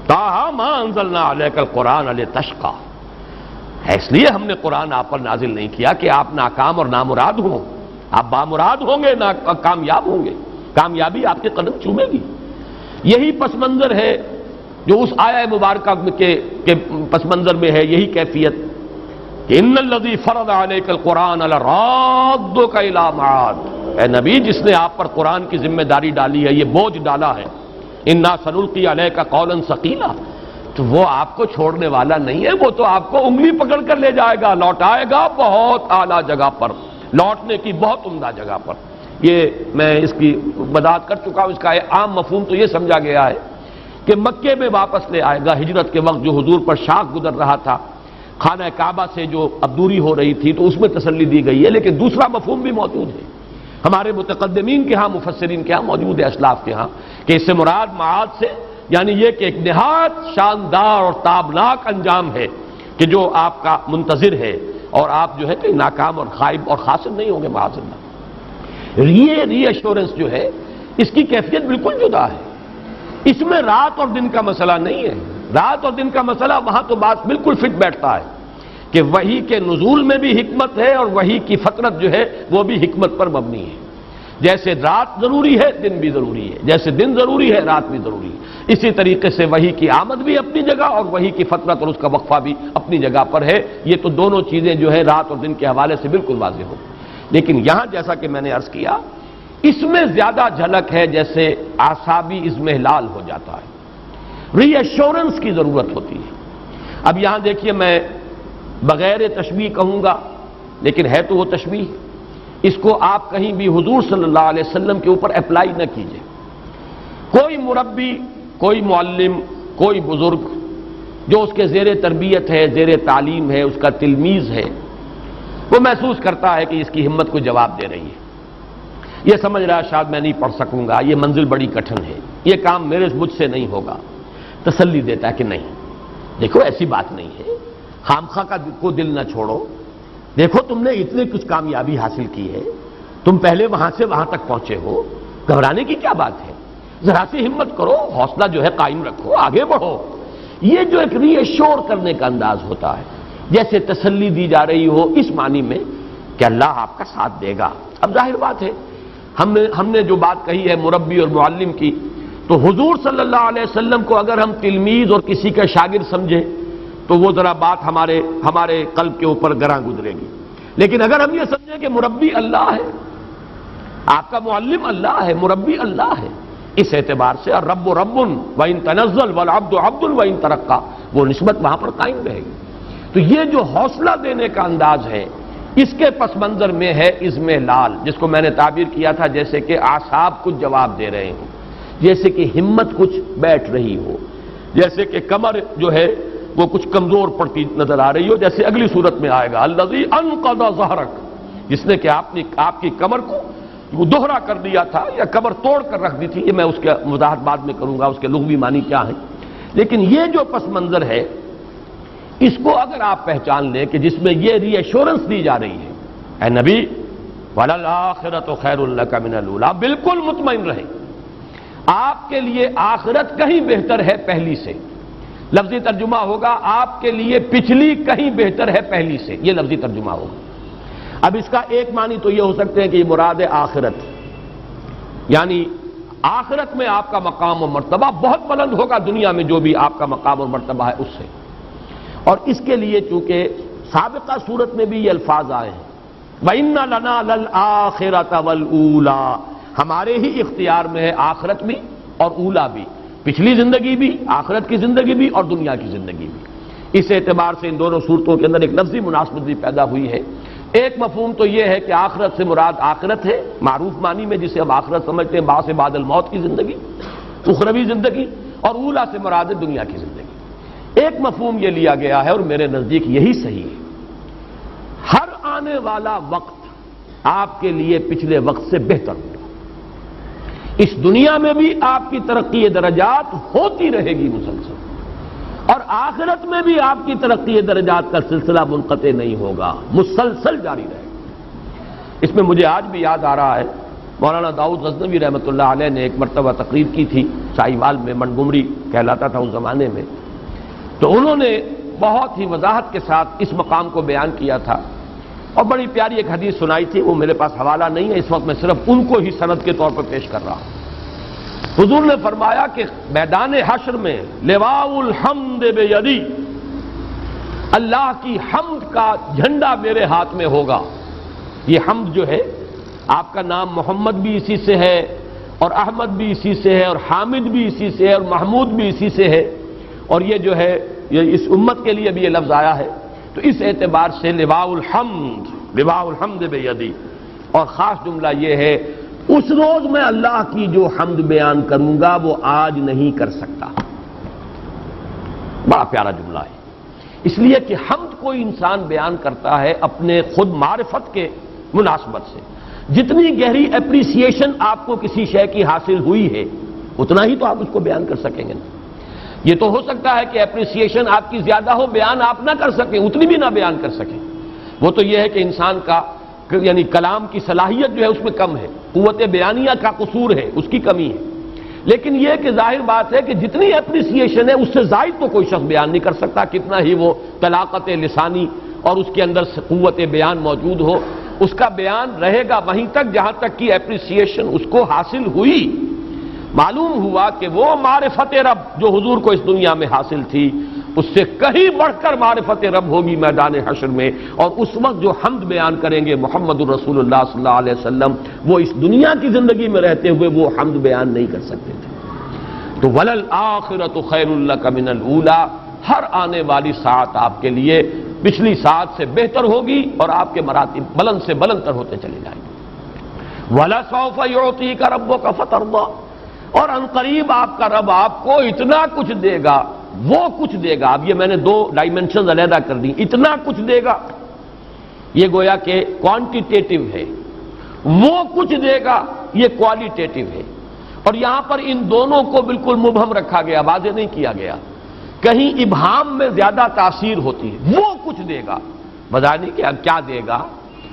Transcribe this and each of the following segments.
طٰہٰ مَا أَنزَلْنَا عَلَيْكَ الْقُرْآنَ لِتَشْقَىٰ، اس لیے ہم نے قرآن آپ پر نازل نہیں کیا کہ آپ ناکام اور نامراد ہوں، آپ بامراد ہوں گے، کامیاب ہوں گے، کامیابی آپ کے قدم چومے گی۔ یہی پس منظر ہے جو اس آیہ مبارکہ کے پس منظر میں ہے، یہی کیفیت کہ ان الذی فرض علیک القرآن لرادک الی معاد، اے نبی جس نے آپ پر قرآن کی ذمہ داری ڈالی ہے، یہ بوجھ ڈالا ہے، انا سنلقی علیک قولا ثقیلا، تو وہ آپ کو چھوڑنے والا نہیں ہے، وہ تو آپ کو انگلی پکڑ کر لے جائے گا، لوٹائے گا بہت اعلیٰ جگہ پر، لوٹنے کی بہت عمدہ جگہ پر۔ یہ میں اس کی وضاحت کر چکا ہوں، اس کا عام مفہوم تو یہ سمجھا گیا ہے کہ مکے میں واپس لے آئے گا، ہجرت کے وقت جو حضور پر شاق گزر رہا تھا، خانہ کعبہ سے جو اب دوری ہو رہی تھی، تو اس میں تسلی دی گئی ہے، لیکن دوسرا مفہوم بھی موجود ہے ہمارے متقدمین کے ہاں، مفسرین کے ہاں موجود ہے، اسلاف کے ہاں، کہ اس سے مراد معاد سے یعنی یہ کہ ایک نہایت شاندار اور تابناک انجام ہے کہ جو آپ کا منتظر ہے، اور آپ جو ہے کہ ناکام اور خائب اور خاسر نہیں ہوں گے معاذ اللہ۔ یہ ری ایشورنس جو ہے اس کی کیفیت بالکل جدا ہے، اس میں رات اور دن کا مسئلہ نہیں ہے، رات اور دن کا مسئلہ وہاں تو بات بالکل فٹ بیٹھتا ہے کہ وحی کے نزول میں بھی حکمت ہے اور وحی کی فطرت جو ہے وہ بھی حکمت پر مبنی ہے، جیسے رات ضروری ہے دن بھی ضروری ہے، جیسے دن ضروری ہے رات بھی ضروری ہے، اسی طریقے سے وحی کی آمد بھی اپنی جگہ اور وحی کی فطرت اور اس کا وقفہ بھی اپنی جگہ پر ہے، یہ تو دونوں چیزیں جو ہے رات اور دن کے حوالے سے بالکل واضح ہو۔ لیکن یہاں جیسا کہ میں نے عرض کیا اس میں زیادہ جھلک ہے، جیسے اعصابی اضمحلال ہو جاتا ہے، ری ایشورنس کی ضرورت ہوتی ہے۔ اب یہاں دیکھیے میں بغیر تشبیہ کہوں گا لیکن ہے تو وہ تشبیہ، اس کو آپ کہیں بھی حضور صلی اللہ علیہ وسلم کے اوپر اپلائی نہ کیجئے۔ کوئی مربی، کوئی معلم، کوئی بزرگ جو اس کے زیر تربیت ہے، زیر تعلیم ہے، اس کا تلمیذ ہے، وہ محسوس کرتا ہے کہ اس کی ہمت کو جواب دے رہی ہے، یہ سمجھ رہا ہے شاید میں نہیں پڑھ سکوں گا، یہ منزل بڑی کٹھن ہے، یہ کام مجھ سے نہیں ہوگا، تسلی دیتا ہے کہ نہیں، دیکھو ایسی بات نہیں ہے، خامخواہ کو دل نہ چھوڑو، دیکھو تم نے اتنے کچھ کامیابی حاصل کی ہے، تم پہلے وہاں سے وہاں تک پہنچے ہو، گھبرانے کی کیا بات ہے، ذرا سی ہمت کرو، حوصلہ جو ہے قائم رکھو، آگے بڑھو۔ یہ جو ایک ری ایشور کرنے کا انداز ہوتا ہے، جیسے تسلی دی جا رہی ہو اس معنی میں کہ اللہ آپ کا ساتھ دے گا۔ اب ظاہر بات ہے ہم نے جو بات کہی ہے مربی اور معلم کی، تو حضور صلی اللہ علیہ وسلم کو اگر ہم تلمیذ اور کسی کا شاگرد سمجھیں تو وہ ذرا بات ہمارے قلب کے اوپر گراں گزرے گی، لیکن اگر ہم یہ سمجھیں کہ مربی اللہ ہے، آپ کا معلم اللہ ہے، مربی اللہ ہے، اس اعتبار سے الرب رب وَإِن تنزل والعبد عبد وَإِن ترقى، وہ نسبت وہاں پر قائم رہے گی۔ تو یہ جو حوصلہ دینے کا انداز ہے اس کے پس منظر میں ہے اضمحلال، جس کو میں نے تعبیر کیا تھا جیسے کہ اعصاب کچھ جواب دے رہے ہوں، جیسے کہ ہمت کچھ بیٹھ رہی ہو، جیسے کہ کمر جو ہے وہ کچھ کمزور پڑتی نظر آ رہی ہو، جیسے اگلی صورت میں آئے گا الذی انقض ظہرک، جس نے کہ آپ کی کمر کو وہ دوہرا کر دیا تھا یا کمر توڑ کر رکھ دی تھی، یہ میں اس کے وضاحت بعد میں کروں گا اس کے لغوی معنی کیا ہیں، لیکن یہ جو پس منظر ہے اس کو اگر آپ پہچان لیں کہ جس میں یہ ری ایشورنس دی جا رہی ہے، اے نبی وَلَلْآخِرَةُ خَيْرٌ لَكَ مِنَ الْأُولَىٰ، بالکل مطمئن رہیں، آپ کے لیے آخرت کہیں بہتر ہے پہلی سے، لفظی ترجمہ ہوگا آپ کے لیے پچھلی کہیں بہتر ہے پہلی سے، یہ لفظی ترجمہ ہوگا۔ اب اس کا ایک معنی تو یہ ہو سکتے ہیں کہ یہ مراد ہے آخرت، یعنی آخرت میں آپ کا مقام و مرتبہ بہت بلند ہوگا دنیا میں جو بھی آپ کا مقام اور مرتبہ ہے اس سے، اور اس کے لیے چونکہ سابقہ صورت میں بھی یہ الفاظ آئے ہیں وَإِنَّ لَنَا لَلْآخِرَةَ وَالْأُولَىٰ، ہمارے ہی اختیار میں ہے آخرت بھی اور اولا بھی، پچھلی زندگی بھی، آخرت کی زندگی بھی اور دنیا کی زندگی بھی۔ اس اعتبار سے ان دونوں صورتوں کے اندر ایک لفظی مناسبت بھی پیدا ہوئی ہے۔ ایک مفہوم تو یہ ہے کہ آخرت سے مراد آخرت ہے معروف معنی میں، جسے ہم آخرت سمجھتے ہیں بعد بعد الموت کی زندگی، اخروی زندگی، اور اولا سے مراد ہے دنیا کی زندگی۔ ایک مفہوم یہ لیا گیا ہے اور میرے نزدیک یہی صحیح ہے، ہر آنے والا وقت آپ کے لیے پچھلے وقت سے بہتر ہوگا، اس دنیا میں بھی آپ کی ترقی درجات ہوتی رہے گی مسلسل، اور آخرت میں بھی آپ کی ترقی درجات کا سلسلہ منقطع نہیں ہوگا، مسلسل جاری رہے گا۔ اس میں مجھے آج بھی یاد آ رہا ہے مولانا داؤد غزنوی رحمۃ اللہ علیہ نے ایک مرتبہ تقریر کی تھی سائیوال میں، منگمری کہلاتا تھا اس زمانے میں، تو انہوں نے بہت ہی وضاحت کے ساتھ اس مقام کو بیان کیا تھا، اور بڑی پیاری ایک حدیث سنائی تھی، وہ میرے پاس حوالہ نہیں ہے اس وقت، میں صرف ان کو ہی سند کے طور پر پیش کر رہا ہوں۔ حضور نے فرمایا کہ میدان حشر میں لواء الحمد بیدی، اللہ کی حمد کا جھنڈا میرے ہاتھ میں ہوگا۔ یہ حمد جو ہے، آپ کا نام محمد بھی اسی سے ہے، اور احمد بھی اسی سے ہے، اور حامد بھی اسی سے ہے، اور محمود بھی اسی سے ہے، اور یہ جو ہے یہ اس امت کے لیے بھی یہ لفظ آیا ہے، تو اس اعتبار سے لواء الحمد بیدی، اور خاص جملہ یہ ہے اس روز میں اللہ کی جو حمد بیان کروں گا وہ آج نہیں کر سکتا۔ بڑا پیارا جملہ ہے، اس لیے کہ حمد کوئی انسان بیان کرتا ہے اپنے خود معرفت کے مناسبت سے، جتنی گہری اپریسیشن آپ کو کسی شے کی حاصل ہوئی ہے اتنا ہی تو آپ اس کو بیان کر سکیں گے نا۔ یہ تو ہو سکتا ہے کہ اپریسیشن آپ کی زیادہ ہو، بیان آپ نہ کر سکیں، اتنی بھی نہ بیان کر سکیں، وہ تو یہ ہے کہ انسان کا یعنی کلام کی صلاحیت جو ہے اس میں کم ہے، قوت بیانیہ کا قصور ہے، اس کی کمی ہے، لیکن یہ کہ ظاہر بات ہے کہ جتنی اپریسیشن ہے اس سے زائد تو کوئی شخص بیان نہیں کر سکتا، کتنا ہی وہ طلاقت لسانی اور اس کے اندر قوت بیان موجود ہو، اس کا بیان رہے گا وہیں تک جہاں تک کی اپریسیشن اس کو حاصل ہوئی۔ معلوم ہوا کہ وہ معرفت رب جو حضور کو اس دنیا میں حاصل تھی، اس سے کہیں بڑھ کر معرفت رب ہوگی میدان حشر میں، اور اس وقت جو حمد بیان کریں گے محمد الرسول اللہ صلی اللہ علیہ وسلم، وہ اس دنیا کی زندگی میں رہتے ہوئے وہ حمد بیان نہیں کر سکتے تھے۔ تو وَلَلْآخِرَةُ خَيْرٌ لَكَ مِنَ الْأُولَىٰ، ہر آنے والی ساعت آپ کے لیے پچھلی ساعت سے بہتر ہوگی، اور آپ کے مراتب بلند سے بلند تر ہوتے چلے جائیں گے۔ وَلَسَوْفَ يُعْطِيكَ رَبُّكَ فَتَرْضَىٰ، اور عنقریب آپ کا رب آپ کو اتنا کچھ دے گا، وہ کچھ دے گا۔ اب یہ میں نے دو ڈائمنشنز علیحدہ کر دی، اتنا کچھ دے گا، یہ گویا کہ کوانٹیٹیٹو ہے، وہ کچھ دے گا یہ کوالیٹیٹو ہے، اور یہاں پر ان دونوں کو بالکل مبہم رکھا گیا، واضح نہیں کیا گیا، کہیں ابہام میں زیادہ تاثیر ہوتی ہے، وہ کچھ دے گا، بظاہر نہیں کہ اب کیا دے گا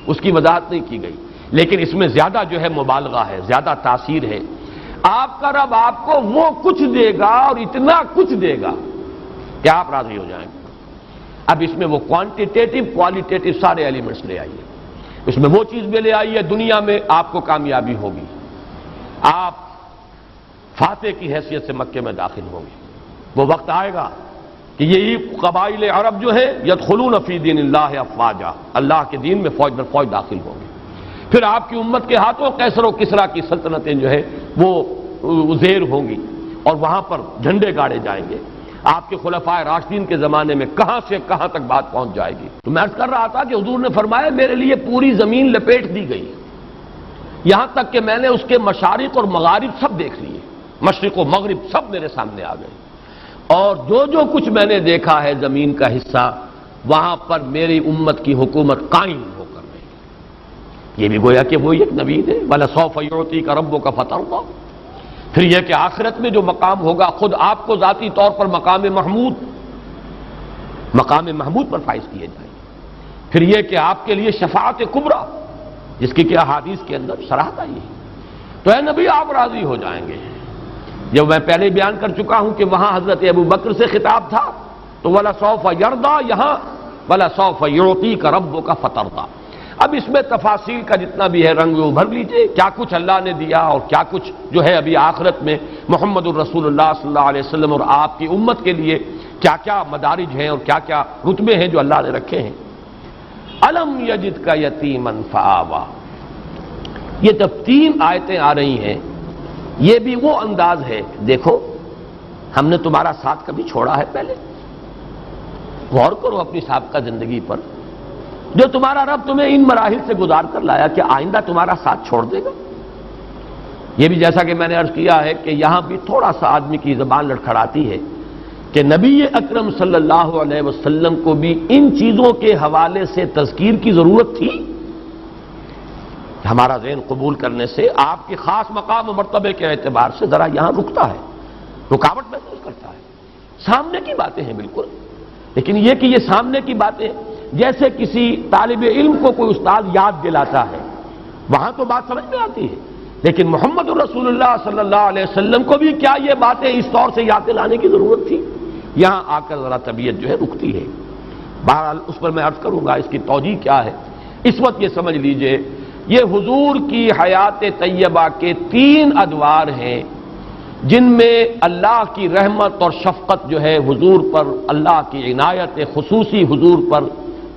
اس کی وضاحت نہیں کی گئی، لیکن اس میں زیادہ جو ہے مبالغہ ہے، زیادہ تاثیر ہے۔ آپ کا رب آپ کو وہ کچھ دے گا اور اتنا کچھ دے گا کہ آپ راضی ہو جائیں گے۔ اب اس میں وہ کوانٹیٹیٹو کوالیٹیٹو سارے ایلیمنٹس لے آئیے، اس میں وہ چیز بھی لے آئیے، دنیا میں آپ کو کامیابی ہوگی، آپ فاتح کی حیثیت سے مکے میں داخل ہوں گے، وہ وقت آئے گا کہ یہی قبائل عرب جو ہے یدخلون فی دین اللہ افواجا، اللہ کے دین میں فوج در فوج داخل ہوں گے، پھر آپ کی امت کے ہاتھوں کیسر و کسریٰ کی سلطنتیں جو ہے وہ زیر ہوں گی، اور وہاں پر جھنڈے گاڑے جائیں گے، آپ کے خلفائے راشدین کے زمانے میں کہاں سے کہاں تک بات پہنچ جائے گی۔ تو میں عرض کر رہا تھا کہ حضور نے فرمایا میرے لیے پوری زمین لپیٹ دی گئی، یہاں تک کہ میں نے اس کے مشارق اور مغارب سب دیکھ لیے، مشرق و مغرب سب میرے سامنے آ گئے، اور جو کچھ میں نے دیکھا ہے زمین کا حصہ، وہاں پر میری امت کی حکومت قائم ہو کر رہی ہے۔ یہ بھی گویا کہ وہی ایک نوید ہے، وَلَسَوْفَ يُعْطِيكَ رَبُّكَ فَتَرْضَىٰ۔ پھر یہ کہ آخرت میں جو مقام ہوگا خود آپ کو ذاتی طور پر مقام محمود پر فائز کیے جائیں گے۔ پھر یہ کہ آپ کے لیے شفاعت کبریٰ، جس کی کہ احادیث کے اندر صراحت آئی ہے، تو اے نبی آپ راضی ہو جائیں گے۔ جب میں پہلے بیان کر چکا ہوں کہ وہاں حضرت ابوبکر سے خطاب تھا، تو وَلَسَوْفَ يَرْضَىٰ، یہاں وَلَسَوْفَ يُعْطِيكَ رَبُّكَ فَتَرْضَىٰ۔ اب اس میں تفاصیل کا جتنا بھی ہے رنگ وہ بھر لیجئے، کیا کچھ اللہ نے دیا اور کیا کچھ جو ہے ابھی آخرت میں محمد الرسول اللہ صلی اللہ علیہ وسلم اور آپ کی امت کے لیے کیا کیا مدارج ہیں اور کیا کیا رتبے ہیں جو اللہ نے رکھے ہیں۔ الم یجدک یتیما فآویٰ، یہ جب 3 آیتیں آ رہی ہیں، یہ بھی وہ انداز ہے، دیکھو ہم نے تمہارا ساتھ کبھی چھوڑا ہے پہلے؟ غور کرو اپنی سابقہ زندگی پر، جو تمہارا رب تمہیں ان مراحل سے گزار کر لایا، کہ آئندہ تمہارا ساتھ چھوڑ دے گا؟ یہ بھی جیسا کہ میں نے عرض کیا ہے کہ یہاں بھی تھوڑا سا آدمی کی زبان لڑکھڑاتی ہے کہ نبی اکرم صلی اللہ علیہ وسلم کو بھی ان چیزوں کے حوالے سے تذکیر کی ضرورت تھی؟ ہمارا ذہن قبول کرنے سے آپ کے خاص مقام و مرتبے کے اعتبار سے ذرا یہاں رکتا ہے، رکاوٹ محسوس کرتا ہے۔ سامنے کی باتیں ہیں بالکل، لیکن یہ کہ یہ سامنے کی باتیں جیسے کسی طالب علم کو کوئی استاد یاد دلاتا ہے، وہاں تو بات سمجھ میں آتی ہے، لیکن محمد رسول اللہ صلی اللہ علیہ وسلم کو بھی کیا یہ باتیں اس طور سے یاد دلانے کی ضرورت تھی؟ یہاں آ کر ذرا طبیعت جو ہے رکتی ہے۔ بہرحال اس پر میں عرض کروں گا اس کی توجیہ کیا ہے۔ اس وقت یہ سمجھ لیجئے یہ حضور کی حیات طیبہ کے 3 ادوار ہیں جن میں اللہ کی رحمت اور شفقت جو ہے حضور پر، اللہ کی عنایت خصوصی حضور پر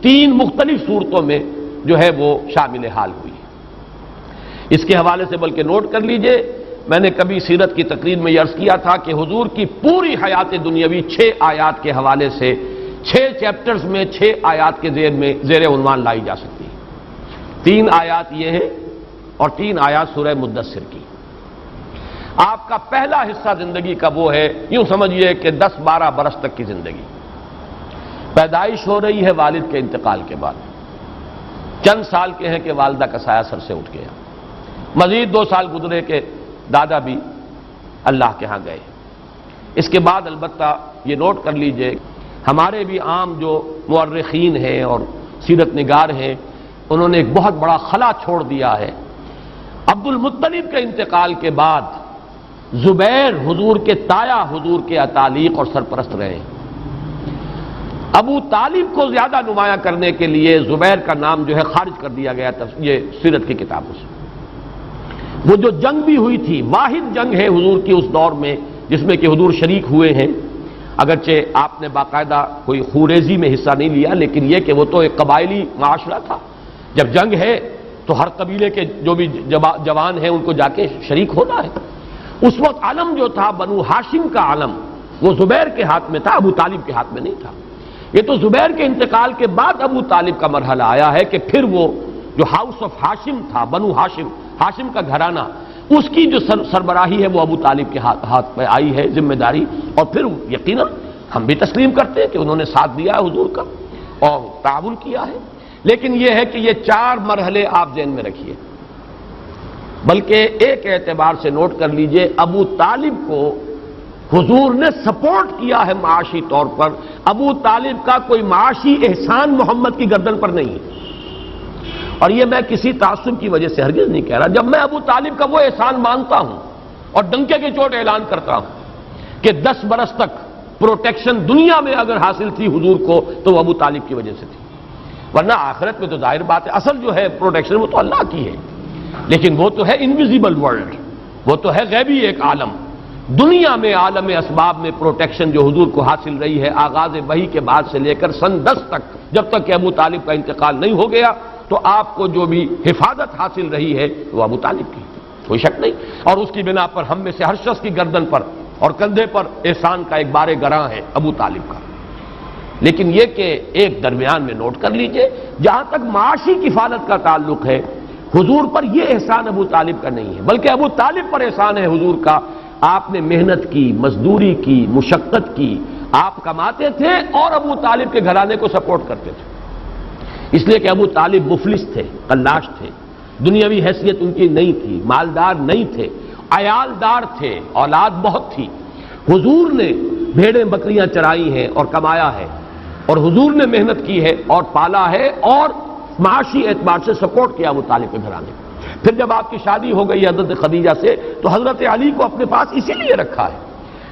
3 مختلف صورتوں میں جو ہے وہ شامل حال ہوئی ہے۔ اس کے حوالے سے بلکہ نوٹ کر لیجئے، میں نے کبھی سیرت کی تقریر میں یہ عرض کیا تھا کہ حضور کی پوری حیات دنیاوی 6 آیات کے حوالے سے 6 چیپٹرز میں 6 آیات کے زیر عنوان لائی جا سکتی ہے۔ 3 آیات یہ ہیں اور 3 آیات سورہ مدثر کی۔ آپ کا پہلا حصہ زندگی کا وہ ہے، یوں سمجھیے کہ 10-12 برس تک کی زندگی۔ پیدائش ہو رہی ہے والد کے انتقال کے بعد، چند سال کے ہیں کہ والدہ کا سایہ سر سے اٹھ گیا، مزید 2 سال گزرے کہ دادا بھی اللہ کے ہاں گئے۔ اس کے بعد البتہ یہ نوٹ کر لیجئے، ہمارے بھی عام جو مورخین ہیں اور سیرت نگار ہیں انہوں نے ایک بہت بڑا خلا چھوڑ دیا ہے۔ عبد المطلب کے انتقال کے بعد زبیر حضور کے تایا حضور کے اتالیق اور سرپرست رہے۔ ابو طالب کو زیادہ نمایاں کرنے کے لیے زبیر کا نام جو ہے خارج کر دیا گیا یہ سیرت کی کتابوں سے۔ وہ جو جنگ بھی ہوئی تھی، واحد جنگ ہے حضور کی اس دور میں جس میں کہ حضور شریک ہوئے ہیں، اگرچہ آپ نے باقاعدہ کوئی خوریزی میں حصہ نہیں لیا، لیکن یہ کہ وہ تو ایک قبائلی معاشرہ تھا، جب جنگ ہے تو ہر قبیلے کے جو بھی جوان ہیں ان کو جا کے شریک ہونا ہے۔ اس وقت علم جو تھا بنو ہاشم کا علم وہ زبیر کے ہاتھ میں تھا، ابو طالب کے ہاتھ میں نہیں تھا۔ یہ تو زبیر کے انتقال کے بعد ابو طالب کا مرحلہ آیا ہے کہ پھر وہ جو ہاؤس آف ہاشم تھا، بنو ہاشم، ہاشم کا گھرانہ، اس کی جو سربراہی ہے وہ ابو طالب کے ہاتھ پہ آئی ہے ذمہ داری، اور پھر یقیناً ہم بھی تسلیم کرتے ہیں کہ انہوں نے ساتھ دیا ہے حضور کا اور تعاون کیا ہے۔ لیکن یہ ہے کہ یہ 4 مرحلے آپ ذہن میں رکھیے، بلکہ ایک اعتبار سے نوٹ کر لیجئے ابو طالب کو حضور نے سپورٹ کیا ہے معاشی طور پر۔ ابو طالب کا کوئی معاشی احسان محمد کی گردن پر نہیں ہے، اور یہ میں کسی تعصب کی وجہ سے ہرگز نہیں کہہ رہا۔ جب میں ابو طالب کا وہ احسان مانتا ہوں اور ڈنکے کی چوٹ اعلان کرتا ہوں کہ 10 برس تک پروٹیکشن دنیا میں اگر حاصل تھی حضور کو تو وہ ابو طالب کی وجہ سے تھی، ورنہ آخرت میں تو ظاہر بات ہے اصل جو ہے پروٹیکشن وہ تو اللہ کی ہے، لیکن وہ تو ہے انویزیبل ورلڈ، وہ تو ہے غیبی ایک عالم۔ دنیا میں عالم اسباب میں پروٹیکشن جو حضور کو حاصل رہی ہے آغاز وحی کے بعد سے لے کر سن 10 تک، جب تک کہ ابو طالب کا انتقال نہیں ہو گیا، تو آپ کو جو بھی حفاظت حاصل رہی ہے وہ ابو طالب کی، کوئی شک نہیں۔ اور اس کی بنا پر ہم میں سے ہر شخص کی گردن پر اور کندھے پر احسان کا ایک بار گراں ہے ابو طالب کا۔ لیکن یہ کہ ایک درمیان میں نوٹ کر لیجئے، جہاں تک معاشی کفالت کا تعلق ہے حضور پر یہ احسان ابو طالب کا نہیں ہے، بلکہ ابو طالب پر احسان ہے حضور کا۔ آپ نے محنت کی، مزدوری کی، مشقت کی، آپ کماتے تھے اور ابو طالب کے گھرانے کو سپورٹ کرتے تھے، اس لیے کہ ابو طالب مفلس تھے، قلاش تھے، دنیاوی حیثیت ان کی نہیں تھی، مالدار نہیں تھے، عیالدار تھے، اولاد بہت تھی۔ حضور نے بھیڑیں بکریاں چرائی ہیں اور کمایا ہے، اور حضور نے محنت کی ہے اور پالا ہے اور معاشی اعتبار سے سپورٹ کیا ابو طالب کے گھرانے۔ پھر جب آپ کی شادی ہو گئی حضرت خدیجہ سے تو حضرت علی کو اپنے پاس اسی لیے رکھا ہے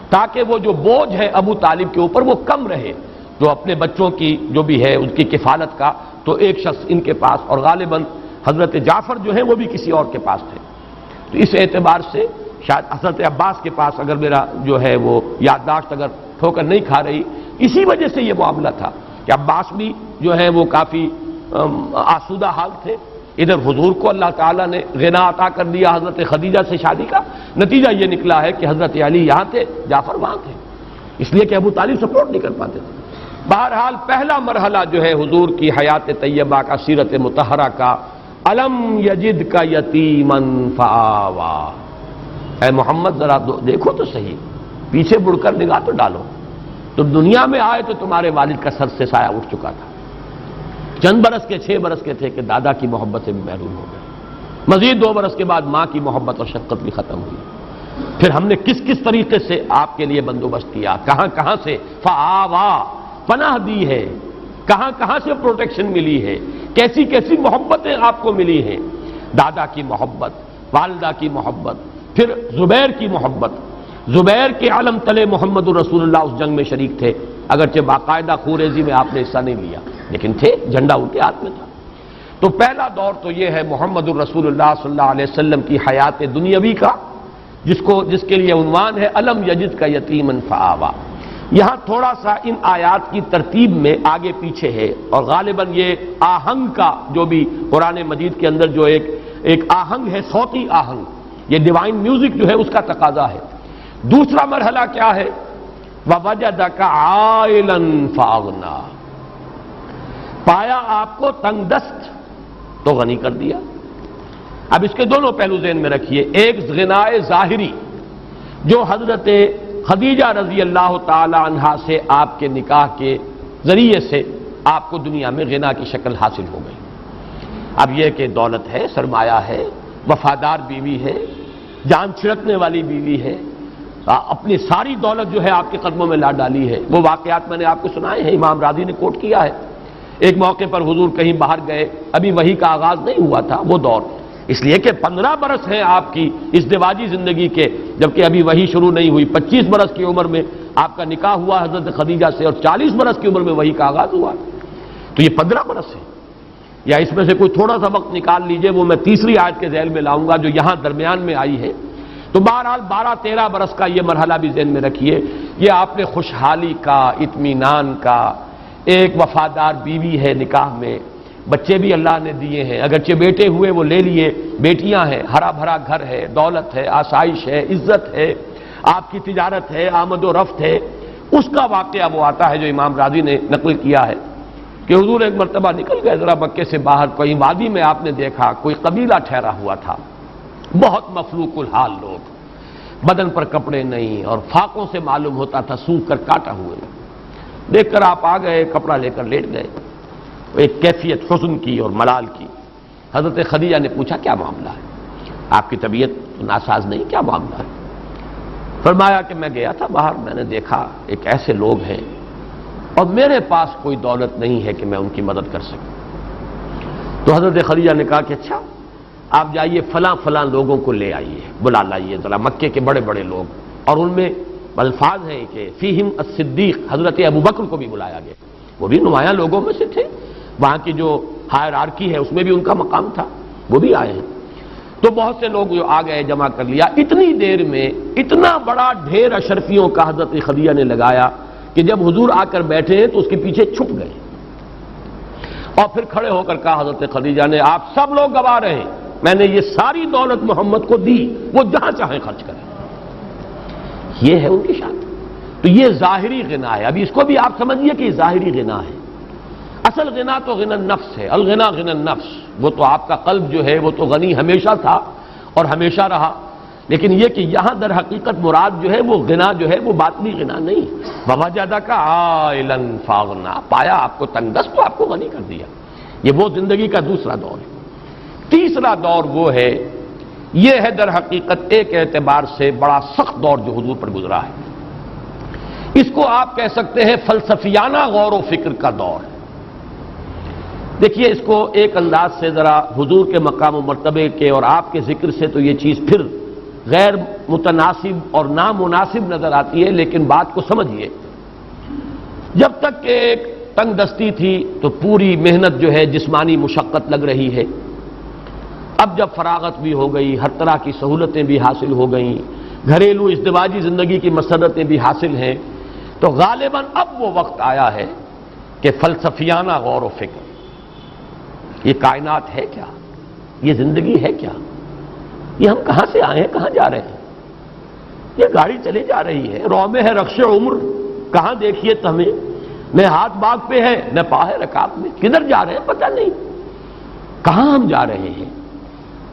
تاکہ وہ جو بوجھ ہے ابو طالب کے اوپر وہ کم رہے، جو اپنے بچوں کی جو بھی ہے ان کی کفالت کا تو ایک شخص ان کے پاس، اور غالباً حضرت جعفر جو ہیں وہ بھی کسی اور کے پاس تھے، تو اس اعتبار سے شاید حضرت عباس کے پاس اگر میرا جو ہے وہ یادداشت اگر ٹھوکر نہیں کھا رہی، اسی وجہ سے یہ معاملہ تھا کہ عباس بھی جو ہے وہ کافی آسودہ حال تھے۔ ادھر حضور کو اللہ تعالیٰ نے غنا عطا کر دیا حضرت خدیجہ سے شادی کا، نتیجہ یہ نکلا ہے کہ حضرت علی یہاں تھے، جعفر وہاں تھے، اس لیے کہ ابو طالب سپورٹ نہیں کر پاتے تھے۔ بہرحال پہلا مرحلہ جو ہے حضور کی حیات طیبہ کا، سیرت مطہرہ کا، الم یجد کا یتیما فآوا۔ اے محمد ذرا دیکھو تو صحیح، پیچھے مڑ کر نگاہ تو ڈالو، تو دنیا میں آئے تو تمہارے والد کا سر سے سایہ اٹھ چکا تھا، چند برس کے 6 برس کے تھے کہ دادا کی محبت سے بھی محروم ہو گئے، مزید 2 برس کے بعد ماں کی محبت اور شفقت بھی ختم ہوئی۔ پھر ہم نے کس کس طریقے سے آپ کے لیے بندوبست کیا، کہاں کہاں سے فآوا پناہ دی ہے، کہاں کہاں سے پروٹیکشن ملی ہے، کیسی کیسی محبتیں آپ کو ملی ہیں، دادا کی محبت، والدہ کی محبت، پھر زبیر کی محبت. زبیر کے علم تلے محمد الرسول اللہ اس جنگ میں شریک تھے، اگرچہ باقاعدہ خوریزی میں آپ نے حصہ نہیں لیا، لیکن تھے، جھنڈا ان کے ہاتھ میں تھا. تو پہلا دور تو یہ ہے محمد الرسول اللہ صلی اللہ علیہ وسلم کی حیات دنیاوی کا، جس کے لیے عنوان ہے الم یجد کا یتیمن فآوا. یہاں تھوڑا سا ان آیات کی ترتیب میں آگے پیچھے ہے، اور غالباً یہ آہنگ کا جو بھی قرآن مجید کے اندر جو ایک آہنگ ہے، صوتی آہنگ، یہ ڈیوائن میوزک جو ہے اس کا تقاضا ہے. دوسرا مرحلہ کیا ہے؟ وَوَجَدَكَ عَائِلًا فَأَغْنَىٰ، پایا آپ کو تنگ دست تو غنی کر دیا. اب اس کے دونوں پہلو ذہن میں رکھیے. ایک غنائے ظاہری جو حضرت خدیجہ رضی اللہ تعالی عنہا سے آپ کے نکاح کے ذریعے سے آپ کو دنیا میں غنا کی شکل حاصل ہو گئی. اب یہ کہ دولت ہے، سرمایہ ہے، وفادار بیوی ہے، جان چھڑکنے والی بیوی ہے، اپنی ساری دولت جو ہے آپ کے قدموں میں لا ڈالی ہے. وہ واقعات میں نے آپ کو سنائے ہیں، امام راضی نے کوٹ کیا ہے. ایک موقع پر حضور کہیں باہر گئے، ابھی وحی کا آغاز نہیں ہوا تھا وہ دور، اس لیے کہ 15 برس ہیں آپ کی ازدواجی زندگی کے، جبکہ ابھی وحی شروع نہیں ہوئی. 25 برس کی عمر میں آپ کا نکاح ہوا حضرت خدیجہ سے، اور 40 برس کی عمر میں وحی کا آغاز ہوا. تو یہ 15 برس ہے، یا اس میں سے کوئی تھوڑا سا وقت نکال لیجئے، وہ میں تیسری آیت کے ذیل میں لاؤں گا جو یہاں درمیان میں آئی ہے. تو بہرحال 12-13 برس کا یہ مرحلہ بھی ذہن میں رکھیے. یہ آپ نے خوشحالی کا، اطمینان کا، ایک وفادار بیوی ہے نکاح میں، بچے بھی اللہ نے دیے ہیں، اگرچہ بیٹے ہوئے وہ لے لیے، بیٹیاں ہیں، ہرا بھرا گھر ہے، دولت ہے، آسائش ہے، عزت ہے، آپ کی تجارت ہے، آمد و رفت ہے. اس کا واقعہ وہ آتا ہے جو امام راضی نے نقل کیا ہے کہ حضور ایک مرتبہ نکل گئے ذرا مکے سے باہر، کوئی وادی میں آپ نے دیکھا کوئی قبیلہ ٹھہرا ہوا تھا، بہت مفلوق الحال لوگ، بدن پر کپڑے نہیں اور فاقوں سے معلوم ہوتا تھا سوکھ کر کاٹا ہوئے. دیکھ کر آپ آ گئے، کپڑا لے کر لیٹ گئے، ایک کیفیت حسن کی اور ملال کی. حضرت خدیجہ نے پوچھا کیا معاملہ ہے، آپ کی طبیعت ناساز نہیں، کیا معاملہ ہے؟ فرمایا کہ میں گیا تھا باہر، میں نے دیکھا ایک ایسے لوگ ہیں اور میرے پاس کوئی دولت نہیں ہے کہ میں ان کی مدد کر سکوں. تو حضرت خدیجہ نے کہا کہ اچھا آپ جائیے فلاں فلاں لوگوں کو لے آئیے، بلا لائیے ذرا، مکے کے بڑے بڑے لوگ، اور ان میں الفاظ ہیں کہ فیہم الصدیق، حضرت ابوبکر کو بھی بلایا گیا، وہ بھی نمایاں لوگوں میں سے تھے، وہاں کی جو ہائرارکی ہے اس میں بھی ان کا مقام تھا، وہ بھی آئے ہیں. تو بہت سے لوگ جو آ گئے، جمع کر لیا. اتنی دیر میں اتنا بڑا ڈھیر اشرفیوں کا حضرت خدیجہ نے لگایا کہ جب حضور آ کر بیٹھے تو اس کے پیچھے چھپ گئے، اور پھر کھڑے ہو کر کہا حضرت خدیجہ نے آپ سب لوگ گواہ رہے ہیں میں نے یہ ساری دولت محمد کو دی، وہ جہاں چاہیں خرچ کریں. یہ ہے ان کی شان. تو یہ ظاہری غنا ہے. ابھی اس کو بھی آپ سمجھیے کہ یہ ظاہری غنا ہے. اصل غنا تو غنا النفس ہے، الغنا غنا النفس. وہ تو آپ کا قلب جو ہے وہ تو غنی ہمیشہ تھا اور ہمیشہ رہا، لیکن یہ کہ یہاں در حقیقت مراد جو ہے وہ غنا جو ہے وہ باطنی غنا نہیں. وَوَجَدَكَ عَائِلًا فَأَغْنَىٰ، پایا آپ کو تنگ دست تو آپ کو غنی کر دیا. یہ وہ زندگی کا دوسرا دور ہے. تیسرا دور وہ ہے، یہ ہے در حقیقت ایک اعتبار سے بڑا سخت دور جو حضور پر گزرا ہے. اس کو آپ کہہ سکتے ہیں فلسفیانہ غور و فکر کا دور ہے. دیکھیے اس کو ایک انداز سے ذرا حضور کے مقام و مرتبے کے اور آپ کے ذکر سے تو یہ چیز پھر غیر متناسب اور نامناسب نظر آتی ہے، لیکن بات کو سمجھیے. جب تک کہ ایک تنگ دستی تھی تو پوری محنت جو ہے جسمانی مشقت لگ رہی ہے. اب جب فراغت بھی ہو گئی، ہر طرح کی سہولتیں بھی حاصل ہو گئیں، گھریلو ازدواجی زندگی کی مسرتیں بھی حاصل ہیں، تو غالباً اب وہ وقت آیا ہے کہ فلسفیانہ غور و فکر، یہ کائنات ہے کیا، یہ زندگی ہے کیا، یہ ہم کہاں سے آئے ہیں، کہاں جا رہے ہیں، یہ گاڑی چلے جا رہی ہے، رو میں ہے رخش عمر، کہاں دیکھیے تو ہمیں نہ ہاتھ باغ پہ ہے نہ پا ہے رکاب میں، کدھر جا رہے ہیں پتہ نہیں، کہاں ہم جا رہے ہیں،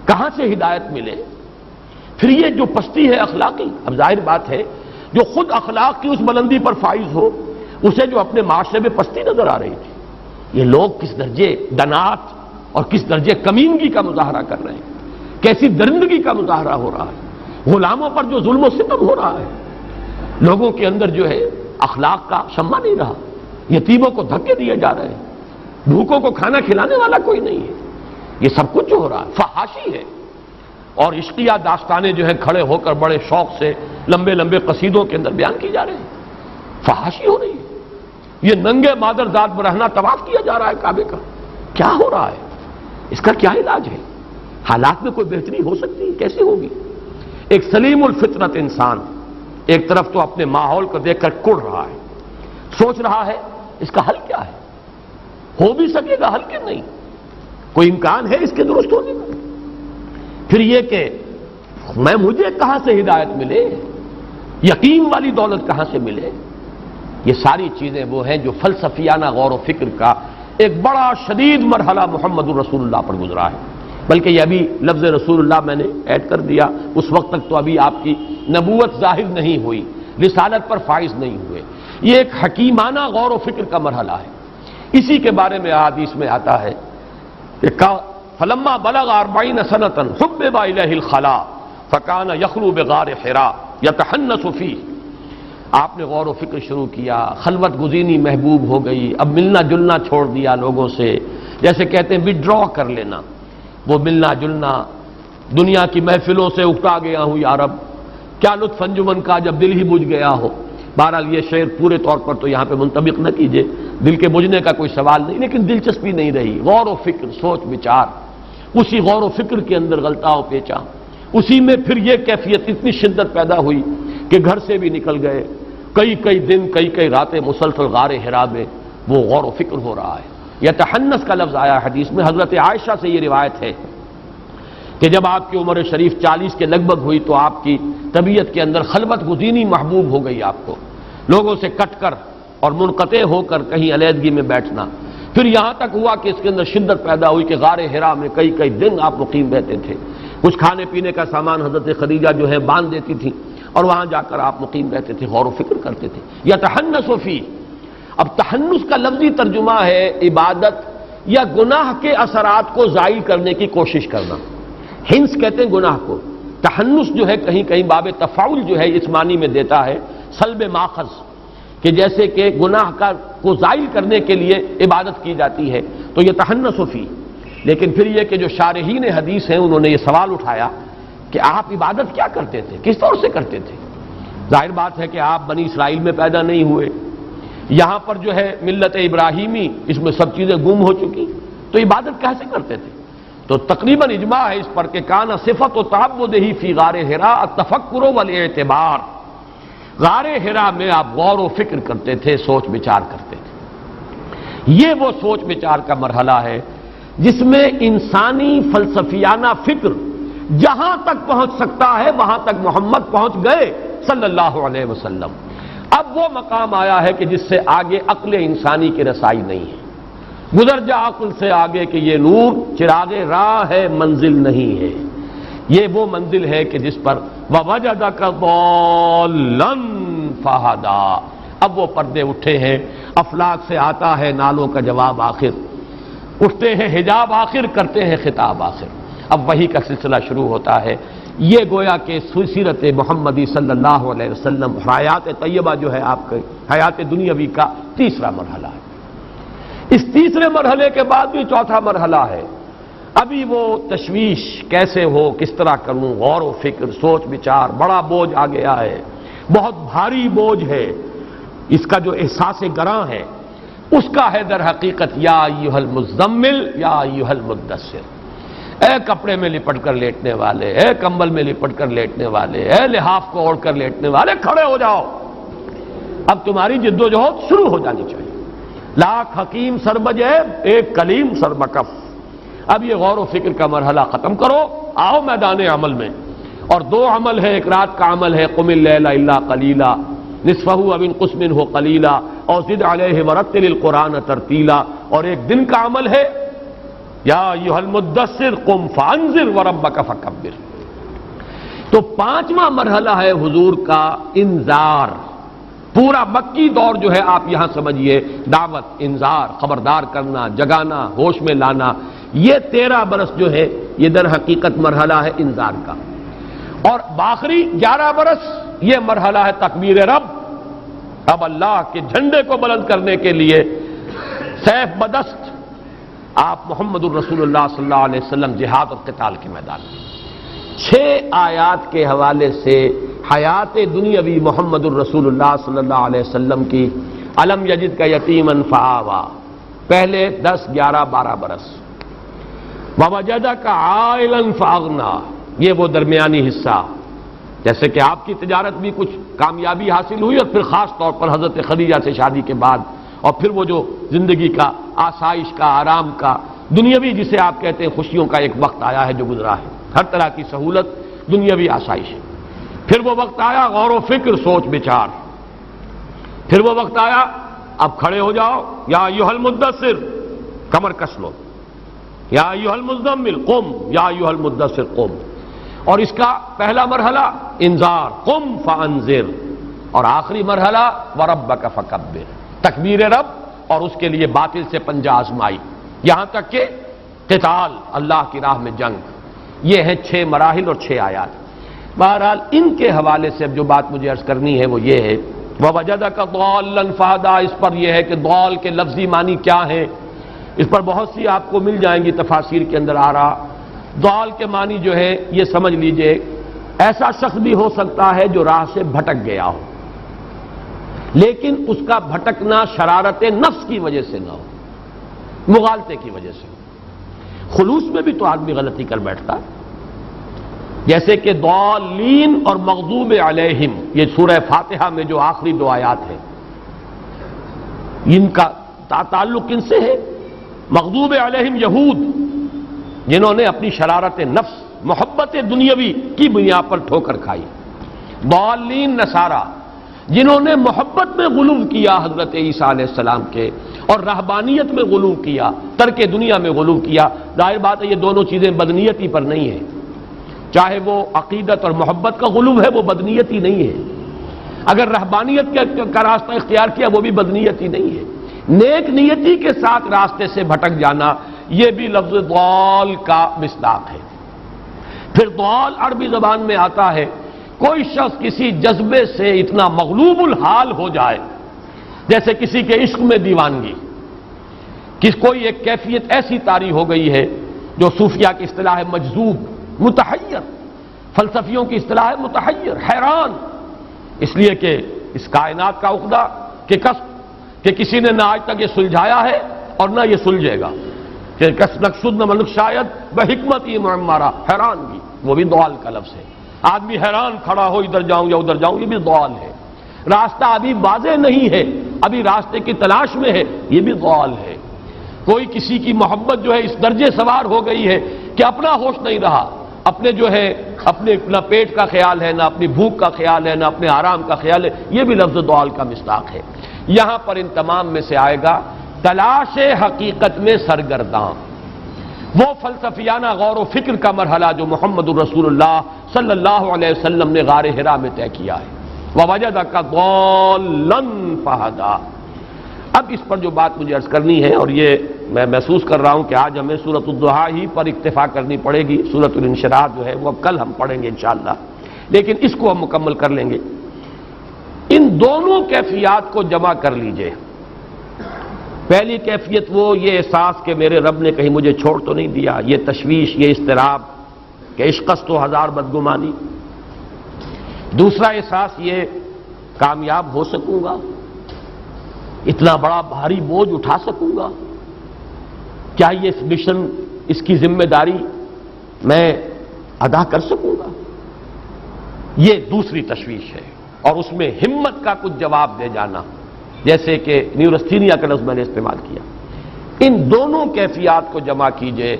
کہاں سے ہدایت ملے. پھر یہ جو پستی ہے اخلاقی، اب ظاہر بات ہے جو خود اخلاق کی اس بلندی پر فائز ہو اسے جو اپنے معاشرے میں پستی نظر آ رہی تھی، یہ لوگ کس درجے ڈنات اور کس درجے کمینگی کا مظاہرہ کر رہے ہیں، کیسی درندگی کا مظاہرہ ہو رہا ہے، غلاموں پر جو ظلم و ستم ہو رہا ہے، لوگوں کے اندر جو ہے اخلاق کا شمع نہیں رہا، یتیموں کو دھکے دیے جا رہے ہیں، بھوکوں کو کھانا کھلانے والا کوئی نہیں ہے. یہ سب کچھ جو ہو رہا ہے فحاشی ہے. اور عشقیہ داستانیں جو ہیں کھڑے ہو کر بڑے شوق سے لمبے لمبے قصیدوں کے اندر بیان کی جا رہے ہیں، فحاشی ہو رہی ہے، یہ ننگے مادرزاد برہنہ طواف کیا جا رہا ہے کعبے کا، کیا ہو رہا ہے؟ اس کا کیا علاج ہے؟ حالات میں کوئی بہتری ہو سکتی ہے؟ کیسے ہوگی؟ ایک سلیم الفطرت انسان ایک طرف تو اپنے ماحول کو دیکھ کر کڑ رہا ہے، سوچ رہا ہے اس کا حل کیا ہے، ہو بھی سکے گا حل کہ نہیں، کوئی امکان ہے اس کے درست ہونے کا؟ پھر یہ کہ مجھے کہاں سے ہدایت ملے، یقین والی دولت کہاں سے ملے؟ یہ ساری چیزیں وہ ہیں جو فلسفیانہ غور و فکر کا ایک بڑا شدید مرحلہ محمد الرسول اللہ پر گزرا ہے۔ بلکہ یہ ابھی لفظ رسول اللہ میں نے ایڈ کر دیا، اس وقت تک تو ابھی آپ کی نبوت ظاہر نہیں ہوئی، رسالت پر فائز نہیں ہوئے، یہ ایک حکیمانہ غور و فکر کا مرحلہ ہے۔ اسی کے بارے میں احادیث میں آتا ہے کہ فلما بلغ 40 سنة حبب إليه الخلاء فكان يخلو بغار حراء يتحنث فيه، آپ نے غور و فکر شروع کیا، خلوت گزینی محبوب ہو گئی، اب ملنا جلنا چھوڑ دیا لوگوں سے، جیسے کہتے ہیں وڈرا کر لینا، وہ ملنا جلنا، دنیا کی محفلوں سے اکتا گیا ہوں یا رب، کیا لطف انجمن کا جب دل ہی بجھ گیا ہو۔ بہرحال یہ شعر پورے طور پر تو یہاں پہ منطبق نہ کیجئے، دل کے بجھنے کا کوئی سوال نہیں، لیکن دلچسپی نہیں رہی، غور و فکر، سوچ بچار، اسی غور و فکر کے اندر غلطا و پیچا، اسی میں پھر یہ کیفیت اتنی شدت پیدا ہوئی کہ گھر سے بھی نکل گئے، کئی دن کئی راتیں مسلسل غار حرا میں وہ غور و فکر ہو رہا ہے۔ یتحنس کا لفظ آیا حدیث میں، حضرت عائشہ سے یہ روایت ہے کہ جب آپ کی عمر شریف 40 کے لگ بھگ ہوئی تو آپ کی طبیعت کے اندر خلوت گزینی محبوب ہو گئی، آپ کو لوگوں سے کٹ کر اور منقطع ہو کر کہیں علیحدگی میں بیٹھنا، پھر یہاں تک ہوا کہ اس کے اندر شدت پیدا ہوئی کہ غار حرا میں کئی دن آپ مقیم رہتے تھے، کچھ کھانے پینے کا سامان حضرت خدیجہ جو ہے باندھ دیتی تھی اور وہاں جا کر آپ مقیم رہتے تھے، غور و فکر کرتے تھے۔ یتحنس فی، اب تحنس کا لفظی ترجمہ ہے عبادت یا گناہ کے اثرات کو زائل کرنے کی کوشش کرنا، ہنس کہتے ہیں گناہ کو، تحنس جو ہے کہیں باب تفاعل جو ہے اس معنی میں دیتا ہے سلب ماخذ، کہ جیسے کہ گناہ کو زائل کرنے کے لیے عبادت کی جاتی ہے، تو یہ تحنس فی۔ لیکن پھر یہ کہ جو شارحین حدیث ہیں انہوں نے یہ سوال اٹھایا کہ آپ عبادت کیا کرتے تھے، کس طور سے کرتے تھے؟ ظاہر بات ہے کہ آپ بنی اسرائیل میں پیدا نہیں ہوئے، یہاں پر جو ہے ملت ابراہیمی، اس میں سب چیزیں گم ہو چکی، تو عبادت کیسے کرتے تھے؟ تو تقریباً اجماع ہے اس پر کہ کان صفت و تعبدہ فی غار حرا التفکر والاعتبار، غار حرا میں آپ غور و فکر کرتے تھے، سوچ بچار کرتے تھے۔ یہ وہ سوچ بچار کا مرحلہ ہے جس میں انسانی فلسفیانہ فکر جہاں تک پہنچ سکتا ہے وہاں تک محمد پہنچ گئے صلی اللہ علیہ وسلم۔ اب وہ مقام آیا ہے کہ جس سے آگے عقل انسانی کی رسائی نہیں ہے، گزر جا عقل سے آگے کہ یہ نور چراغ راہ ہے، منزل نہیں ہے، یہ وہ منزل ہے کہ جس پر وَوَجَدَكَ ضَالًّا فَهَدَىٰ، اب وہ پردے اٹھے ہیں، افلاک سے آتا ہے نالوں کا جواب آخر، اٹھتے ہیں حجاب آخر، کرتے ہیں خطاب آخر، اب وحی کا سلسلہ شروع ہوتا ہے۔ یہ گویا کہ سیرت محمدی صلی اللہ علیہ وسلم حیات طیبہ جو ہے آپ کے حیات دنیاوی کا تیسرا مرحلہ ہے۔ اس تیسرے مرحلے کے بعد بھی چوتھا مرحلہ ہے، ابھی وہ تشویش کیسے ہو، کس طرح کروں، غور و فکر، سوچ بچار، بڑا بوجھ آ گیا ہے، بہت بھاری بوجھ ہے، اس کا جو احساس گراں ہے اس کا ہے در حقیقت یا ایھا المزمل یا ایھا المدثر، اے کپڑے میں لپٹ کر لیٹنے والے، اے کمبل میں لپٹ کر لیٹنے والے، اے لحاف کو اوڑھ کر لیٹنے والے، کھڑے ہو جاؤ، اب تمہاری جد و جہد شروع ہو جانی چاہیے۔ لاکھ حکیم سر بجیب ایک کلیم سر بکف، اب یہ غور و فکر کا مرحلہ ختم کرو، آؤ میدان عمل میں، اور دو عمل ہے، ایک رات کا عمل ہے قم اللیل الا قلیلا نصفہ او انقص منہ قلیلا اور زد علیہ ورتل القرآن ترتیلا، اور ایک دن کا عمل ہے یا ایھا المدثر قم فانذر وربک فکبر۔ تو پانچواں مرحلہ ہے حضور کا انذار، پورا مکی دور جو ہے آپ یہاں سمجھیے، دعوت، انذار، خبردار کرنا، جگانا، ہوش میں لانا، یہ 13 برس جو ہے یہ در حقیقت مرحلہ ہے انذار کا، اور باخری 11 برس یہ مرحلہ ہے تکبیر رب، اب اللہ کے جھنڈے کو بلند کرنے کے لیے سیف بدست آپ محمد الرسول اللہ صلی اللہ علیہ وسلم جہاد اور قتال کے میدان میں۔ 6 آیات کے حوالے سے حیات دنیاوی محمد الرسول اللہ صلی اللہ علیہ وسلم کی الم یجد کا یتیما فآوا، پہلے 10 11 12 برس، ووجدک عائلا فاغنا، یہ وہ درمیانی حصہ، جیسے کہ آپ کی تجارت بھی کچھ کامیابی حاصل ہوئی اور پھر خاص طور پر حضرت خدیجہ سے شادی کے بعد، اور پھر وہ جو زندگی کا آسائش کا، آرام کا، دنیاوی جسے آپ کہتے ہیں خوشیوں کا ایک وقت آیا ہے جو گزرا ہے، ہر طرح کی سہولت دنیاوی آسائش ہے۔ پھر وہ وقت آیا غور و فکر، سوچ بچار، پھر وہ وقت آیا اب کھڑے ہو جاؤ، یا ایھا المدثر، کمر کس لو، یا ایھا المزمل قم، یا ایھا المدثر قم، اور اس کا پہلا مرحلہ انذار، قم فانذر، اور آخری مرحلہ وربک فکبر، تکبیر رب، اور اس کے لیے باطل سے پنجہ آزمائی، یہاں تک کہ قتال، اللہ کی راہ میں جنگ۔ یہ ہیں 6 مراحل اور 6 آیات۔ بہرحال ان کے حوالے سے اب جو بات مجھے عرض کرنی ہے وہ یہ ہے، وَوَجَدَكَ ضَالًّا فَهَدَىٰ، اس پر یہ ہے کہ ضال کے لفظی معنی کیا ہیں، اس پر بہت سی آپ کو مل جائیں گی تفاسیر کے اندر آ رہا۔ ضال کے معنی جو ہے یہ سمجھ لیجئے ایسا شخص بھی ہو سکتا ہے جو راہ سے بھٹک گیا ہو، لیکن اس کا بھٹکنا شرارت نفس کی وجہ سے نہ ہو، مغالطے کی وجہ سے ہو۔ خلوص میں بھی تو آدمی غلطی کر بیٹھتا، جیسے کہ ضالین اور مغضوب علیہم، یہ سورہ فاتحہ میں جو آخری 2 آیات ہیں، ان کا تعلق کن سے ہے؟ مغضوب علیہم یہود، جنہوں نے اپنی شرارت نفس، محبت دنیاوی کی بنیاد پر ٹھوکر کھائی۔ ضالین نصارہ، جنہوں نے محبت میں غلو کیا حضرت عیسیٰ علیہ السلام کے، اور رہبانیت میں غلو کیا، ترک دنیا میں غلو کیا۔ ظاہر بات ہے یہ دونوں چیزیں بدنیتی پر نہیں ہیں، چاہے وہ عقیدت اور محبت کا غلو ہے وہ بدنیتی نہیں ہے، اگر رہبانیت کا راستہ اختیار کیا وہ بھی بدنیتی نہیں ہے۔ نیک نیتی کے ساتھ راستے سے بھٹک جانا یہ بھی لفظ ضال کا مصداق ہے۔ پھر ضال عربی زبان میں آتا ہے کوئی شخص کسی جذبے سے اتنا مغلوب الحال ہو جائے، جیسے کسی کے عشق میں دیوانگی، کوئی ایک کیفیت ایسی طاری ہو گئی ہے جو صوفیہ کی اصطلاح ہے مجذوب، متحیر، فلسفیوں کی اصطلاح ہے متحیر، حیران، اس لیے کہ اس کائنات کا عقدہ کہ کسی نے نہ آج تک یہ سلجھایا ہے اور نہ یہ سلجھے گا، کہ کس نقصد نہ ملک شاید بحکمت ہی معمارہ، حیرانگی، وہ بھی ضال کا لفظ ہے۔ آدمی حیران کھڑا ہو ادھر جاؤں یا ادھر جاؤں، یہ بھی ضال ہے۔ راستہ ابھی واضح نہیں ہے، ابھی راستے کی تلاش میں ہے، یہ بھی ضال ہے۔ کوئی کسی کی محبت جو ہے اس درجے سوار ہو گئی ہے کہ اپنا ہوش نہیں رہا، اپنے جو ہے اپنے نہ پیٹ کا خیال ہے، نہ اپنی بھوک کا خیال ہے، نہ اپنے آرام کا خیال ہے، یہ بھی لفظ ضال کا مصداق ہے۔ یہاں پر ان تمام میں سے آئے گا تلاش حقیقت میں سرگرداں، وہ فلسفیانہ غور و فکر کا مرحلہ جو محمد الرسول اللہ صلی اللہ علیہ وسلم نے غار حرا میں طے کیا ہے۔ وَوَجَدَكَ ضَالًّا فَهَدَىٰ۔ اب اس پر جو بات مجھے عرض کرنی ہے، اور یہ میں محسوس کر رہا ہوں کہ آج ہمیں سورۃ الضحیٰ ہی پر اکتفا کرنی پڑے گی، سورۃ الانشراح جو ہے وہ اب کل ہم پڑھیں گے انشاءاللہ، لیکن اس کو ہم مکمل کر لیں گے۔ ان دونوں کیفیات کو جمع کر لیجئے۔ پہلی کیفیت وہ یہ احساس کہ میرے رب نے کہیں مجھے چھوڑ تو نہیں دیا، یہ تشویش، یہ اضطراب کہ عشقست و ہزار بدگمانی۔ دوسرا احساس یہ کامیاب ہو سکوں گا، اتنا بڑا بھاری بوجھ اٹھا سکوں گا، کیا یہ مشن، اس کی ذمہ داری میں ادا کر سکوں گا، یہ دوسری تشویش ہے، اور اس میں ہمت کا کچھ جواب دے جانا، جیسے کہ نیورستھینیا کا لفظ میں نے استعمال کیا۔ ان دونوں کیفیات کو جمع کیجئے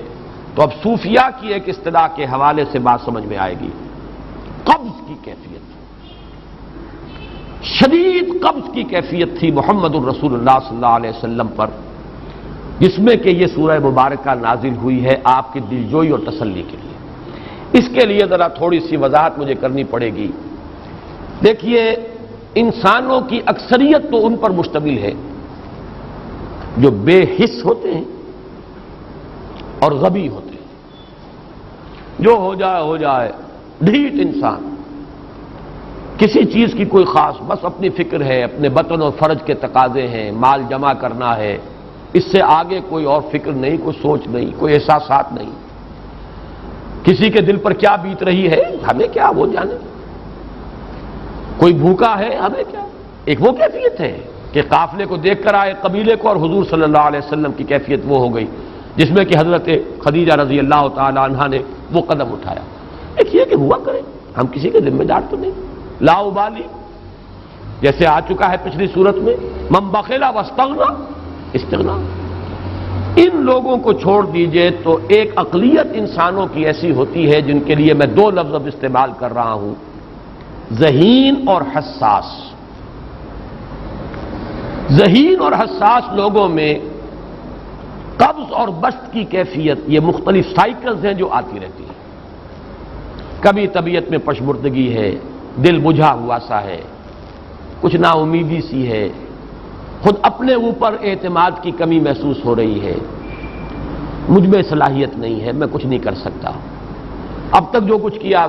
تو اب صوفیہ کی ایک اصطلاح کے حوالے سے بات سمجھ میں آئے گی۔ قبض کی کیفیت، شدید قبض کی کیفیت تھی محمد الرسول اللہ صلی اللہ علیہ وسلم پر، جس میں کہ یہ سورہ مبارکہ نازل ہوئی ہے آپ کی دلجوئی اور تسلی کے لیے۔ اس کے لیے ذرا تھوڑی سی وضاحت مجھے کرنی پڑے گی۔ دیکھیے انسانوں کی اکثریت تو ان پر مشتمل ہے جو بے حس ہوتے ہیں اور غبی ہوتے ہیں، جو ہو جائے ڈھیٹ انسان، کسی چیز کی کوئی خاص، بس اپنی فکر ہے، اپنے بطن اور فرج کے تقاضے ہیں، مال جمع کرنا ہے، اس سے آگے کوئی اور فکر نہیں، کوئی سوچ نہیں، کوئی احساسات نہیں۔ کسی کے دل پر کیا بیت رہی ہے ہمیں کیا، وہ جانے. کوئی بھوکا ہے ہمیں کیا. ایک وہ کیفیت ہے کہ قافلے کو دیکھ کر آئے قبیلے کو، اور حضور صلی اللہ علیہ وسلم کی کیفیت وہ ہو گئی جس میں کہ حضرت خدیجہ رضی اللہ تعالی عنہا نے وہ قدم اٹھایا. ایک یہ کہ ہوا کرے، ہم کسی کے ذمہ دار تو نہیں. لا ابالی جیسے آ چکا ہے پچھلی صورت میں، من بخل واستغنی استغنا. ان لوگوں کو چھوڑ دیجئے تو ایک اقلیت انسانوں کی ایسی ہوتی ہے جن کے لیے میں دو لفظ اب استعمال کر رہا ہوں، ذہین اور حساس. ذہین اور حساس لوگوں میں قبض اور بسط کی کیفیت، یہ مختلف سائیکلز ہیں جو آتی رہتی ہیں. کبھی طبیعت میں پشمردگی ہے، دل بجھا ہوا سا ہے، کچھ نا امیدی سی ہے، خود اپنے اوپر اعتماد کی کمی محسوس ہو رہی ہے، مجھ میں صلاحیت نہیں ہے، میں کچھ نہیں کر سکتا، اب تک جو کچھ کیا